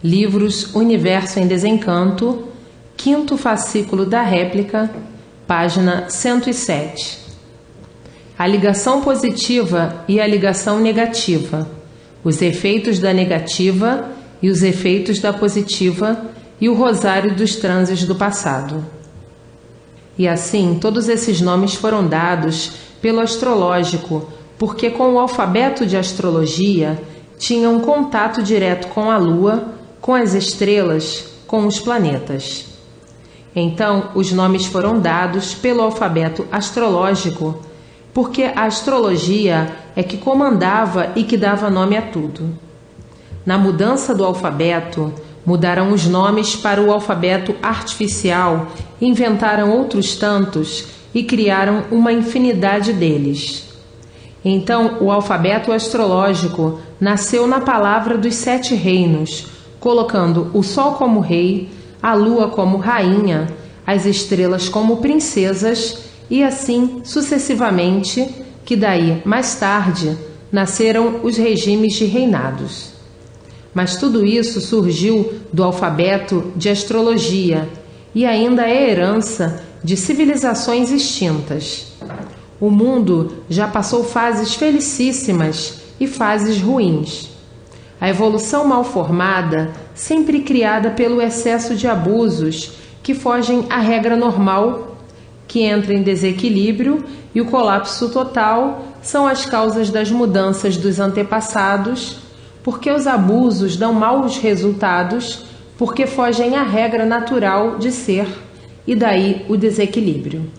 Livros Universo em Desencanto, 5º fascículo da réplica, página 107. A ligação positiva e a ligação negativa, os efeitos da negativa e os efeitos da positiva e o rosário dos transes do passado. E assim, todos esses nomes foram dados pelo astrológico, porque com o alfabeto de astrologia tinham um contato direto com a Lua, com as estrelas, com os planetas. Então, os nomes foram dados pelo alfabeto astrológico, porque a astrologia é que comandava e que dava nome a tudo. Na mudança do alfabeto, mudaram os nomes para o alfabeto artificial, inventaram outros tantos e criaram uma infinidade deles. Então, o alfabeto astrológico nasceu na palavra dos 7 reinos, colocando o Sol como rei, a Lua como rainha, as estrelas como princesas e assim sucessivamente, que daí, mais tarde, nasceram os regimes de reinados. Mas tudo isso surgiu do alfabeto de astrologia e ainda é herança de civilizações extintas. O mundo já passou fases felicíssimas e fases ruins. A evolução mal formada, sempre criada pelo excesso de abusos que fogem à regra normal, que entra em desequilíbrio, e o colapso total são as causas das mudanças dos antepassados, porque os abusos dão maus resultados, porque fogem à regra natural de ser, e daí o desequilíbrio.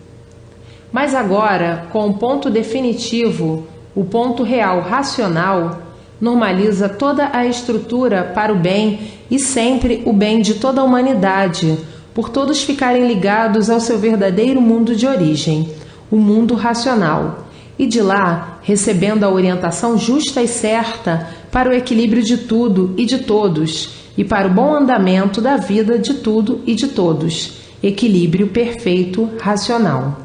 Mas agora, com o ponto definitivo, o ponto real racional, normaliza toda a estrutura para o bem e sempre o bem de toda a humanidade, por todos ficarem ligados ao seu verdadeiro mundo de origem, o mundo racional, e de lá recebendo a orientação justa e certa para o equilíbrio de tudo e de todos, e para o bom andamento da vida de tudo e de todos, equilíbrio perfeito racional.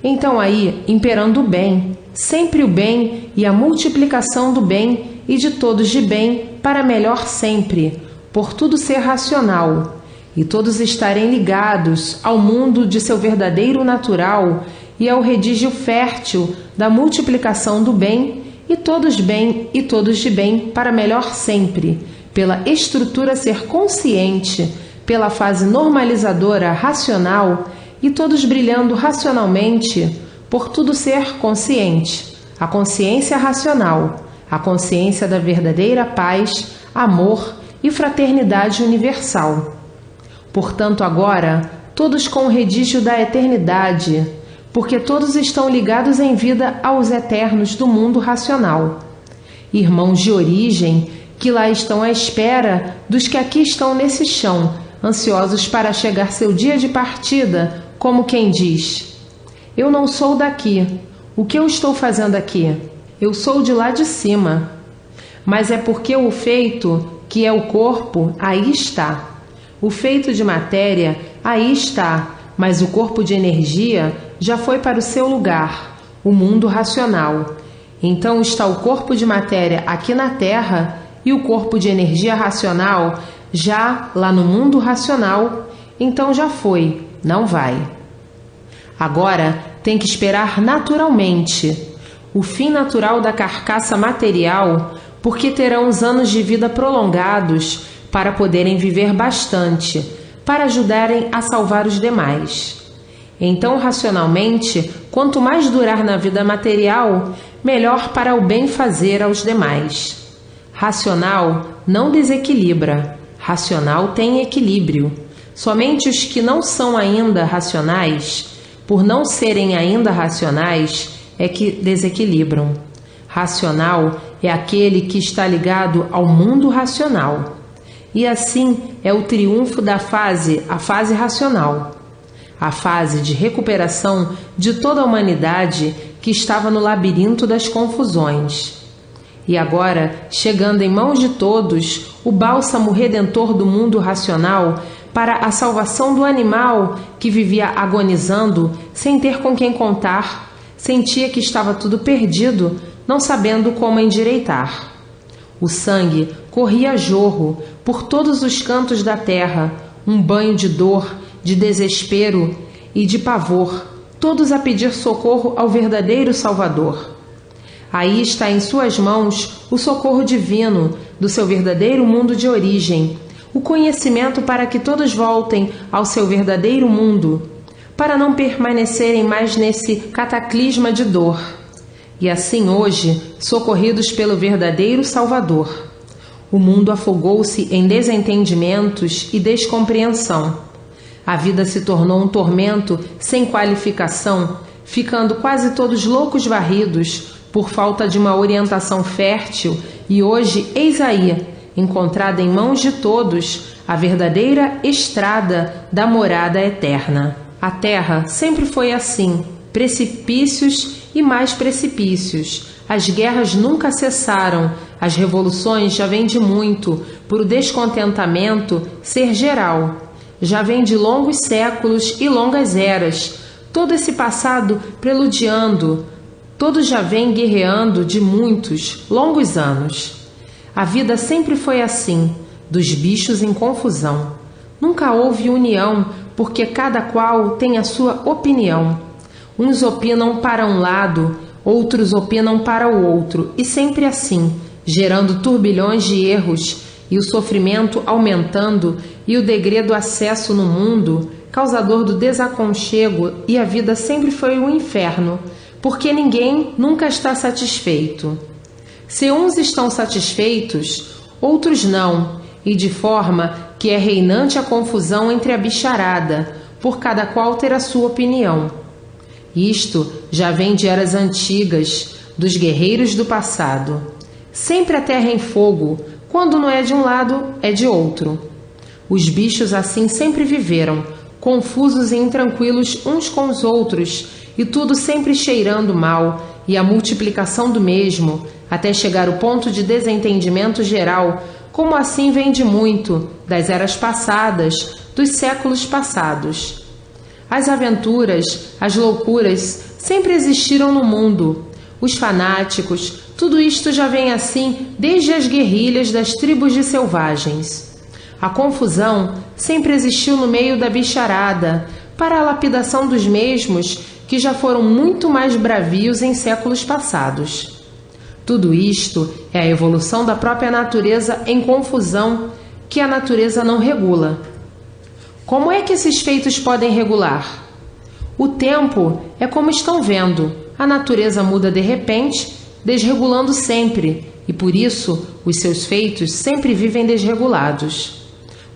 Então aí, imperando o bem, sempre o bem e a multiplicação do bem e de todos de bem para melhor sempre, por tudo ser racional, e todos estarem ligados ao mundo de seu verdadeiro natural e ao redígio fértil da multiplicação do bem e todos de bem para melhor sempre, pela estrutura ser consciente, pela fase normalizadora racional e todos brilhando racionalmente, por tudo ser consciente, a consciência racional, a consciência da verdadeira paz, amor e fraternidade universal. Portanto, agora, todos com o redígio da eternidade, porque todos estão ligados em vida aos eternos do mundo racional. Irmãos de origem, que lá estão à espera dos que aqui estão nesse chão, ansiosos para chegar seu dia de partida, como quem diz: eu não sou daqui, o que eu estou fazendo aqui? Eu sou de lá de cima. Mas é porque o feito, que é o corpo, aí está. O feito de matéria, aí está, mas o corpo de energia já foi para o seu lugar, o mundo racional. Então está o corpo de matéria aqui na Terra e o corpo de energia racional já lá no mundo racional, então já foi, não vai. Agora tem que esperar naturalmente o fim natural da carcaça material, porque terão os anos de vida prolongados para poderem viver bastante, para ajudarem a salvar os demais. Então, racionalmente, quanto mais durar na vida material, melhor para o bem fazer aos demais. Racional não desequilibra, racional tem equilíbrio. Somente os que não são ainda racionais, por não serem ainda racionais, é que desequilibram. Racional é aquele que está ligado ao mundo racional. E assim é o triunfo da fase, a fase racional. A fase de recuperação de toda a humanidade que estava no labirinto das confusões. E agora, chegando em mãos de todos, o bálsamo redentor do mundo racional para a salvação do animal que vivia agonizando sem ter com quem contar, sentia que estava tudo perdido, não sabendo como endireitar. O sangue corria a jorro por todos os cantos da terra, um banho de dor, de desespero e de pavor, todos a pedir socorro ao verdadeiro Salvador. Aí está em suas mãos o socorro divino do seu verdadeiro mundo de origem, o conhecimento para que todos voltem ao seu verdadeiro mundo, para não permanecerem mais nesse cataclisma de dor. E assim hoje, socorridos pelo verdadeiro Salvador, o mundo afogou-se em desentendimentos e descompreensão. A vida se tornou um tormento sem qualificação, ficando quase todos loucos varridos por falta de uma orientação fértil, e hoje, eis aí, encontrada em mãos de todos, a verdadeira estrada da morada eterna. A terra sempre foi assim, precipícios e mais precipícios. As guerras nunca cessaram, as revoluções já vêm de muito, por o descontentamento ser geral. Já vem de longos séculos e longas eras, todo esse passado preludiando, todos já vem guerreando de muitos, longos anos. A vida sempre foi assim, dos bichos em confusão. Nunca houve união, porque cada qual tem a sua opinião. Uns opinam para um lado, outros opinam para o outro, e sempre assim, gerando turbilhões de erros, e o sofrimento aumentando, e o degredo acesso no mundo, causador do desaconchego, e a vida sempre foi um inferno, porque ninguém nunca está satisfeito. Se uns estão satisfeitos, outros não, e de forma que é reinante a confusão entre a bicharada, por cada qual ter a sua opinião. Isto já vem de eras antigas, dos guerreiros do passado. Sempre a terra em fogo, quando não é de um lado, é de outro. Os bichos assim sempre viveram, confusos e intranquilos uns com os outros, e tudo sempre cheirando mal, e a multiplicação do mesmo, até chegar ao ponto de desentendimento geral, como assim vem de muito, das eras passadas, dos séculos passados. As aventuras, as loucuras, sempre existiram no mundo. Os fanáticos, tudo isto já vem assim desde as guerrilhas das tribos de selvagens. A confusão sempre existiu no meio da bicharada, para a lapidação dos mesmos que já foram muito mais bravios em séculos passados. Tudo isto é a evolução da própria natureza em confusão que a natureza não regula. Como é que esses feitos podem regular? O tempo é como estão vendo, a natureza muda de repente, desregulando sempre, e por isso os seus feitos sempre vivem desregulados.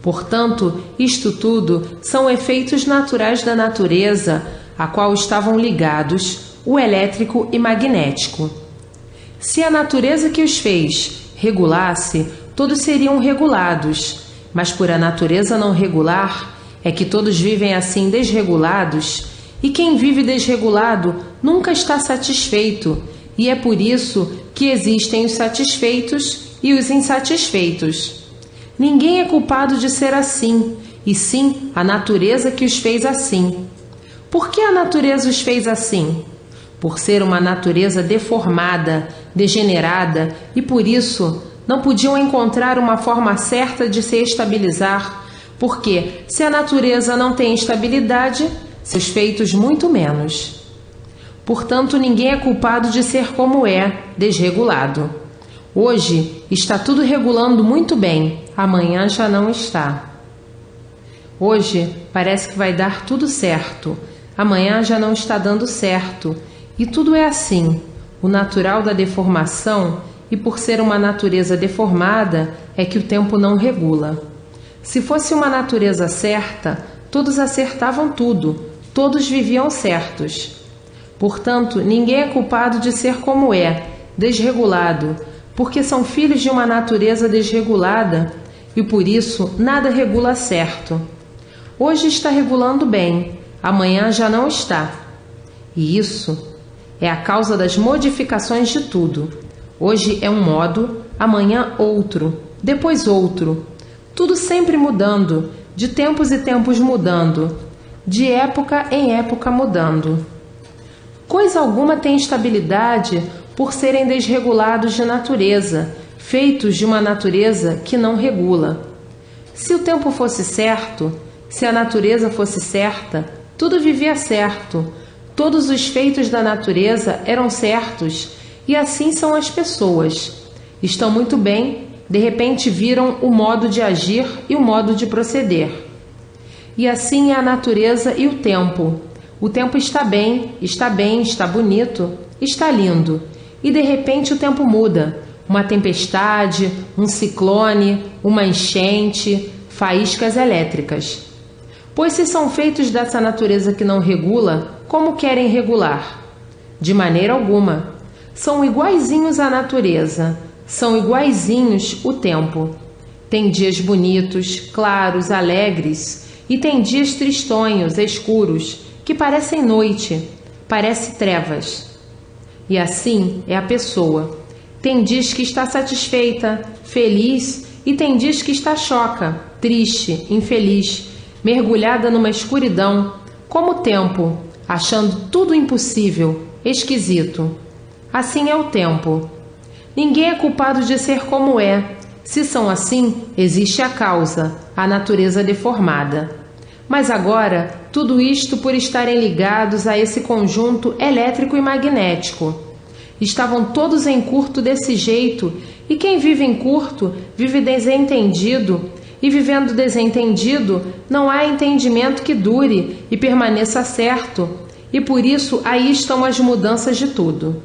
Portanto, isto tudo são efeitos naturais da natureza, a qual estavam ligados o elétrico e magnético. Se a natureza que os fez regulasse, todos seriam regulados, mas por a natureza não regular, é que todos vivem assim desregulados, e quem vive desregulado nunca está satisfeito, e é por isso que existem os satisfeitos e os insatisfeitos. Ninguém é culpado de ser assim, e sim a natureza que os fez assim. Por que a natureza os fez assim? Por ser uma natureza deformada, degenerada, e por isso não podiam encontrar uma forma certa de se estabilizar, porque se a natureza não tem estabilidade, seus feitos muito menos. Portanto, ninguém é culpado de ser como é, desregulado. Hoje está tudo regulando muito bem, amanhã já não está. Hoje parece que vai dar tudo certo, amanhã já não está dando certo, e tudo é assim, o natural da deformação, e por ser uma natureza deformada, é que o tempo não regula. Se fosse uma natureza certa, todos acertavam tudo, todos viviam certos. Portanto, ninguém é culpado de ser como é, desregulado, porque são filhos de uma natureza desregulada, e por isso nada regula certo. Hoje está regulando bem, amanhã já não está. E isso é a causa das modificações de tudo. Hoje é um modo, amanhã outro, depois outro. Tudo sempre mudando, de tempos e tempos mudando, de época em época mudando. Coisa alguma tem estabilidade por serem desregulados de natureza, feitos de uma natureza que não regula. Se o tempo fosse certo, se a natureza fosse certa, tudo vivia certo. Todos os feitos da natureza eram certos, e assim são as pessoas. Estão muito bem, de repente viram o modo de agir e o modo de proceder. E assim é a natureza e o tempo. O tempo está bem, está bonito, está lindo. E de repente o tempo muda. Uma tempestade, um ciclone, uma enchente, faíscas elétricas. Pois se são feitos dessa natureza que não regula, como querem regular? De maneira alguma. São iguaizinhos à natureza, são iguaizinhos o tempo. Tem dias bonitos, claros, alegres, e tem dias tristonhos, escuros, que parecem noite, parece trevas. E assim é a pessoa. Tem dias que está satisfeita, feliz, e tem dias que está choca, triste, infeliz, mergulhada numa escuridão, como o tempo, achando tudo impossível, esquisito. Assim é o tempo. Ninguém é culpado de ser como é. Se são assim, existe a causa, a natureza deformada. Mas agora, tudo isto por estarem ligados a esse conjunto elétrico e magnético. Estavam todos em curto desse jeito, e quem vive em curto vive desentendido, e vivendo desentendido não há entendimento que dure e permaneça certo, e por isso aí estão as mudanças de tudo.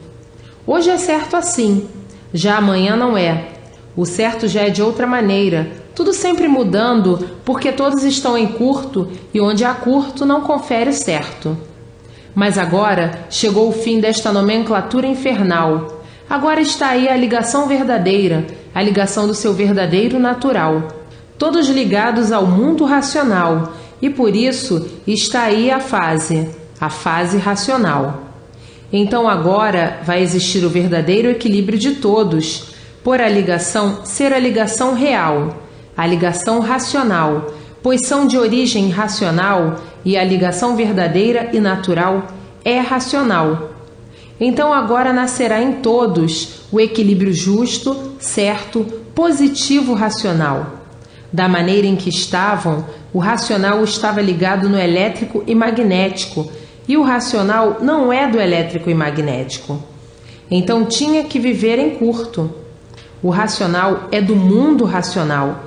Hoje é certo assim, já amanhã não é. O certo já é de outra maneira, tudo sempre mudando, porque todos estão em curto, e onde há curto não confere o certo. Mas agora chegou o fim desta nomenclatura infernal. Agora está aí a ligação verdadeira, a ligação do seu verdadeiro natural. Todos ligados ao mundo racional, e por isso está aí a fase racional. Então agora vai existir o verdadeiro equilíbrio de todos, por a ligação ser a ligação real, a ligação racional, pois são de origem racional e a ligação verdadeira e natural é racional. Então agora nascerá em todos o equilíbrio justo, certo, positivo racional. Da maneira em que estavam, o racional estava ligado no elétrico e magnético, e o racional não é do elétrico e magnético. Então tinha que viver em curto. O racional é do mundo racional,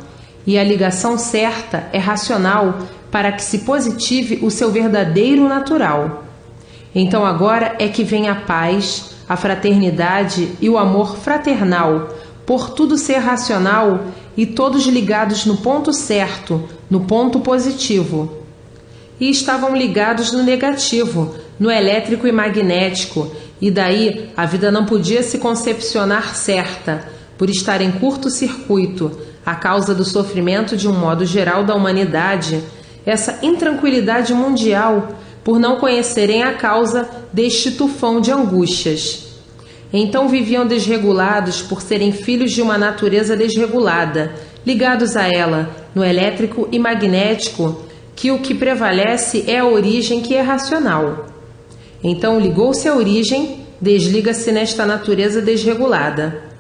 e a ligação certa é racional para que se positive o seu verdadeiro natural. Então agora é que vem a paz, a fraternidade e o amor fraternal, por tudo ser racional e todos ligados no ponto certo, no ponto positivo. E estavam ligados no negativo, no elétrico e magnético, e daí a vida não podia se concepcionar certa, por estar em curto-circuito, a causa do sofrimento de um modo geral da humanidade, essa intranquilidade mundial, por não conhecerem a causa deste tufão de angústias. Então viviam desregulados por serem filhos de uma natureza desregulada, ligados a ela, no elétrico e magnético, que o que prevalece é a origem que é racional. Então ligou-se à origem, desliga-se nesta natureza desregulada.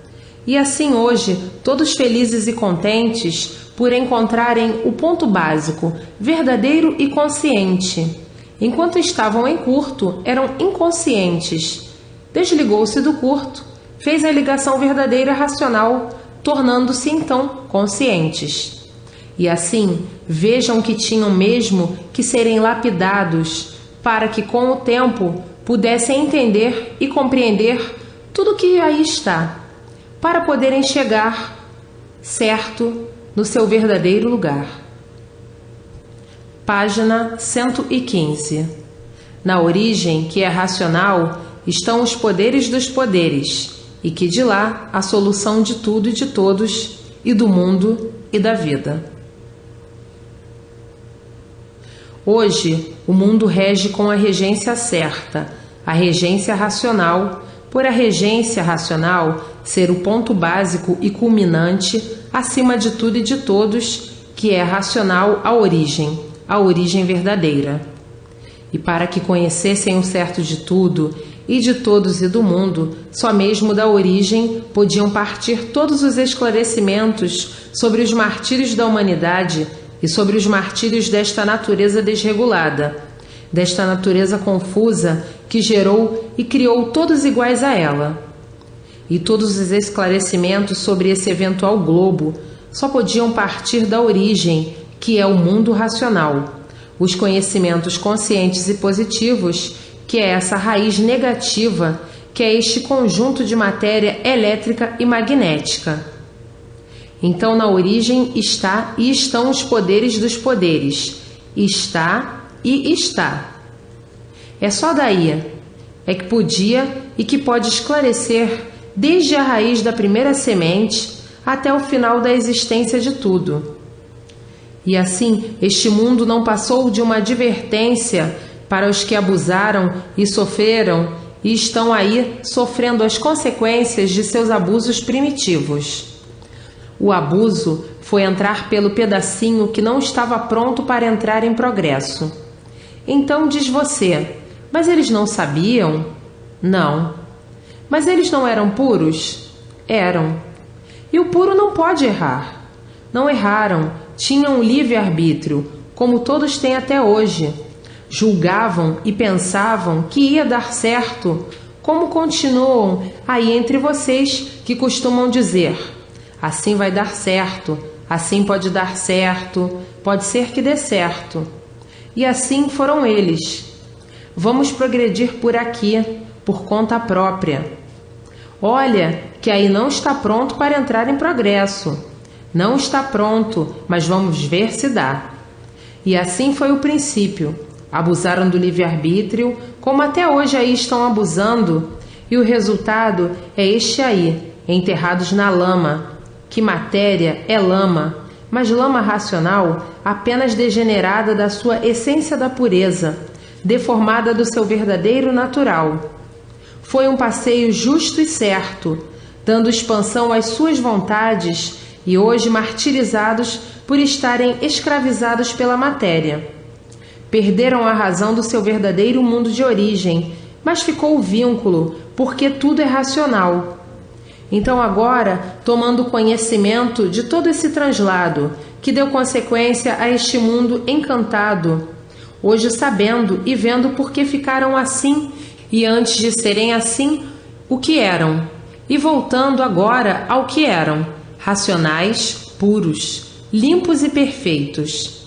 E assim hoje, todos felizes e contentes por encontrarem o ponto básico, verdadeiro e consciente. Enquanto estavam em curto, eram inconscientes. Desligou-se do curto, fez a ligação verdadeira racional, tornando-se então conscientes. E assim, vejam que tinham mesmo que serem lapidados, para que com o tempo pudessem entender e compreender tudo que aí está, para poderem chegar certo no seu verdadeiro lugar. Página 115. Na origem, que é racional, estão os poderes dos poderes, e que de lá a solução de tudo e de todos, e do mundo e da vida. Hoje, o mundo rege com a regência certa, a regência racional, por a regência racional ser o ponto básico e culminante, acima de tudo e de todos, que é racional a origem verdadeira. E para que conhecessem o certo de tudo, e de todos e do mundo, só mesmo da origem podiam partir todos os esclarecimentos sobre os martírios da humanidade e sobre os martírios desta natureza desregulada, desta natureza confusa que gerou e criou todos iguais a ela. E todos os esclarecimentos sobre esse eventual globo só podiam partir da origem, que é o mundo racional, os conhecimentos conscientes e positivos, que é essa raiz negativa, que é este conjunto de matéria elétrica e magnética. Então, na origem está e estão os poderes dos poderes. Está e está. É só daí é que podia e que pode esclarecer desde a raiz da primeira semente até o final da existência de tudo. E assim, este mundo não passou de uma advertência para os que abusaram e sofreram e estão aí sofrendo as consequências de seus abusos primitivos. O abuso foi entrar pelo pedacinho que não estava pronto para entrar em progresso. Então diz você, mas eles não sabiam? Não. Mas eles não eram puros? Eram. E o puro não pode errar. Não erraram, tinham livre-arbítrio, como todos têm até hoje. Julgavam e pensavam que ia dar certo, como continuam aí entre vocês que costumam dizer: assim vai dar certo, assim pode dar certo, pode ser que dê certo. E assim foram eles. Vamos progredir por aqui, por conta própria. Olha, que aí não está pronto para entrar em progresso. Não está pronto, mas vamos ver se dá. E assim foi o princípio. Abusaram do livre-arbítrio, como até hoje aí estão abusando, e o resultado é este aí, enterrados na lama. Que matéria é lama, mas lama racional apenas degenerada da sua essência da pureza, deformada do seu verdadeiro natural. Foi um passeio justo e certo, dando expansão às suas vontades e hoje martirizados por estarem escravizados pela matéria. Perderam a razão do seu verdadeiro mundo de origem, mas ficou o vínculo, porque tudo é racional. Então agora, tomando conhecimento de todo esse translado, que deu consequência a este mundo encantado, hoje sabendo e vendo por que ficaram assim, e antes de serem assim, o que eram, e voltando agora ao que eram, racionais, puros, limpos e perfeitos.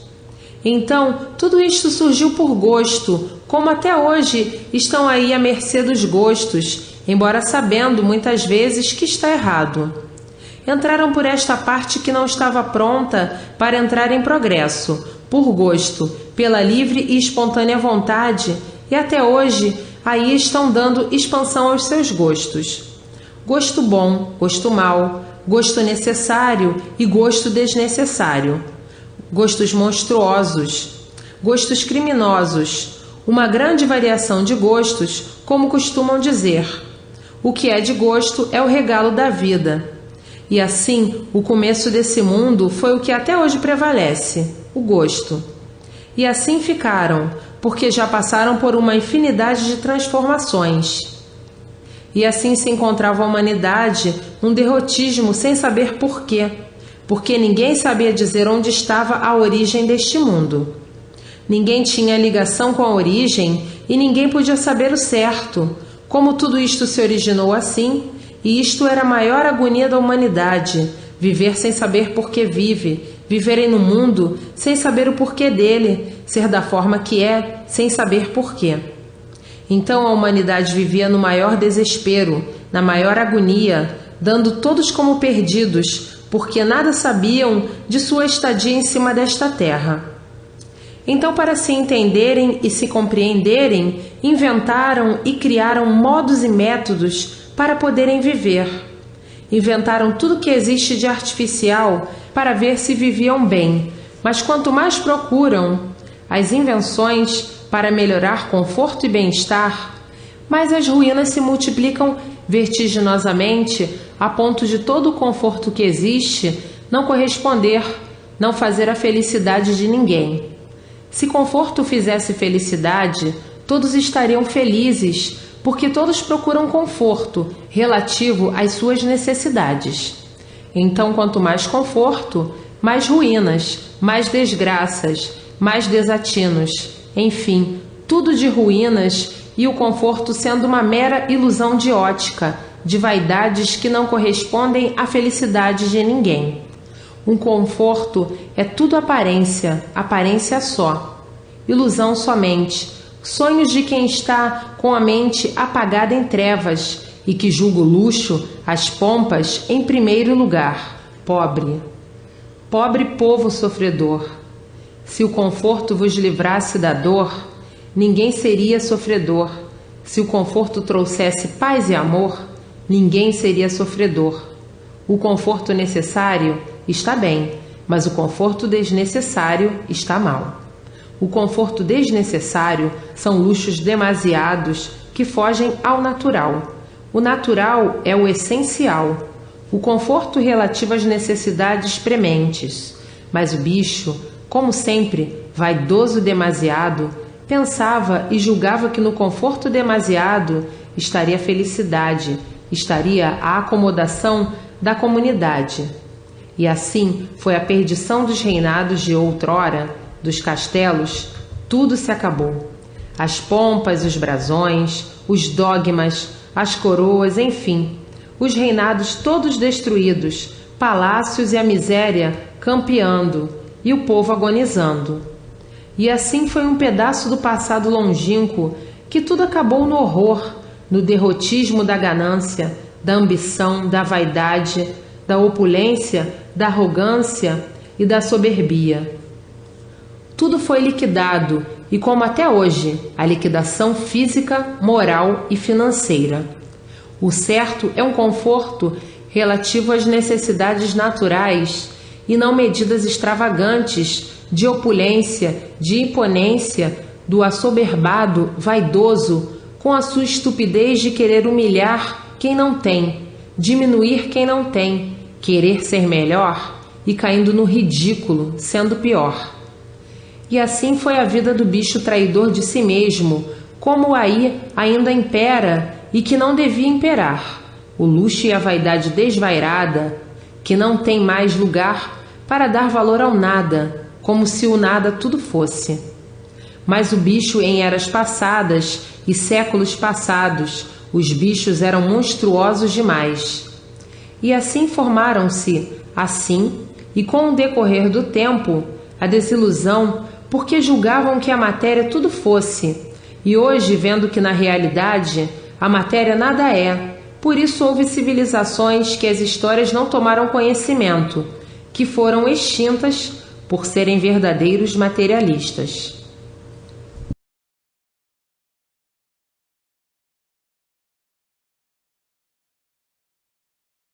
Então, tudo isto surgiu por gosto, como até hoje estão aí à mercê dos gostos, embora sabendo muitas vezes que está errado. Entraram por esta parte que não estava pronta para entrar em progresso, por gosto, pela livre e espontânea vontade, e até hoje aí estão dando expansão aos seus gostos. Gosto bom, gosto mau, gosto necessário e gosto desnecessário. Gostos monstruosos, gostos criminosos, uma grande variação de gostos, como costumam dizer. O que é de gosto é o regalo da vida. E assim, o começo desse mundo foi o que até hoje prevalece, o gosto. E assim ficaram, porque já passaram por uma infinidade de transformações. E assim se encontrava a humanidade num derrotismo sem saber porquê, porque ninguém sabia dizer onde estava a origem deste mundo. Ninguém tinha ligação com a origem e ninguém podia saber o certo, como tudo isto se originou assim, e isto era a maior agonia da humanidade, viver sem saber por que vive, viverem no mundo sem saber o porquê dele, ser da forma que é, sem saber porquê. Então a humanidade vivia no maior desespero, na maior agonia, dando todos como perdidos, porque nada sabiam de sua estadia em cima desta terra. Então, para se entenderem e se compreenderem, inventaram e criaram modos e métodos para poderem viver. Inventaram tudo que existe de artificial para ver se viviam bem, mas quanto mais procuram as invenções para melhorar conforto e bem-estar, mais as ruínas se multiplicam vertiginosamente a ponto de todo o conforto que existe não corresponder, não fazer a felicidade de ninguém. Se conforto fizesse felicidade, todos estariam felizes, porque todos procuram conforto relativo às suas necessidades. Então, quanto mais conforto, mais ruínas, mais desgraças, mais desatinos, enfim, tudo de ruínas, e o conforto sendo uma mera ilusão de ótica, de vaidades que não correspondem à felicidade de ninguém. Um conforto é tudo aparência, aparência só, ilusão somente, sonhos de quem está com a mente apagada em trevas e que julga o luxo, as pompas, em primeiro lugar. Pobre, pobre povo sofredor. Se o conforto vos livrasse da dor, ninguém seria sofredor. Se o conforto trouxesse paz e amor, ninguém seria sofredor. O conforto necessário está bem, mas o conforto desnecessário está mal. O conforto desnecessário são luxos demasiados que fogem ao natural. O natural é o essencial. O conforto relativo às necessidades prementes. Mas o bicho, como sempre, vaidoso demasiado, pensava e julgava que no conforto demasiado estaria a felicidade, estaria a acomodação da comunidade. E assim foi a perdição dos reinados de outrora, dos castelos, tudo se acabou. As pompas, os brasões, os dogmas, as coroas, enfim, os reinados todos destruídos, palácios e a miséria campeando, e o povo agonizando. E assim foi um pedaço do passado longínquo que tudo acabou no horror, no derrotismo da ganância, da ambição, da vaidade, da opulência, da arrogância e da soberbia. Tudo foi liquidado, e como até hoje, a liquidação física, moral e financeira. O certo é um conforto relativo às necessidades naturais e não medidas extravagantes de opulência, de imponência, do assoberbado, vaidoso, com a sua estupidez de querer humilhar quem não tem, diminuir quem não tem, querer ser melhor e caindo no ridículo, sendo pior. E assim foi a vida do bicho traidor de si mesmo, como aí ainda impera e que não devia imperar, o luxo e a vaidade desvairada, que não tem mais lugar para dar valor ao nada, como se o nada tudo fosse. Mas o bicho em eras passadas e séculos passados, os bichos eram monstruosos demais. E assim formaram-se, assim, e com o decorrer do tempo, a desilusão, porque julgavam que a matéria tudo fosse, e hoje, vendo que na realidade a matéria nada é, por isso houve civilizações que as histórias não tomaram conhecimento, que foram extintas por serem verdadeiros materialistas.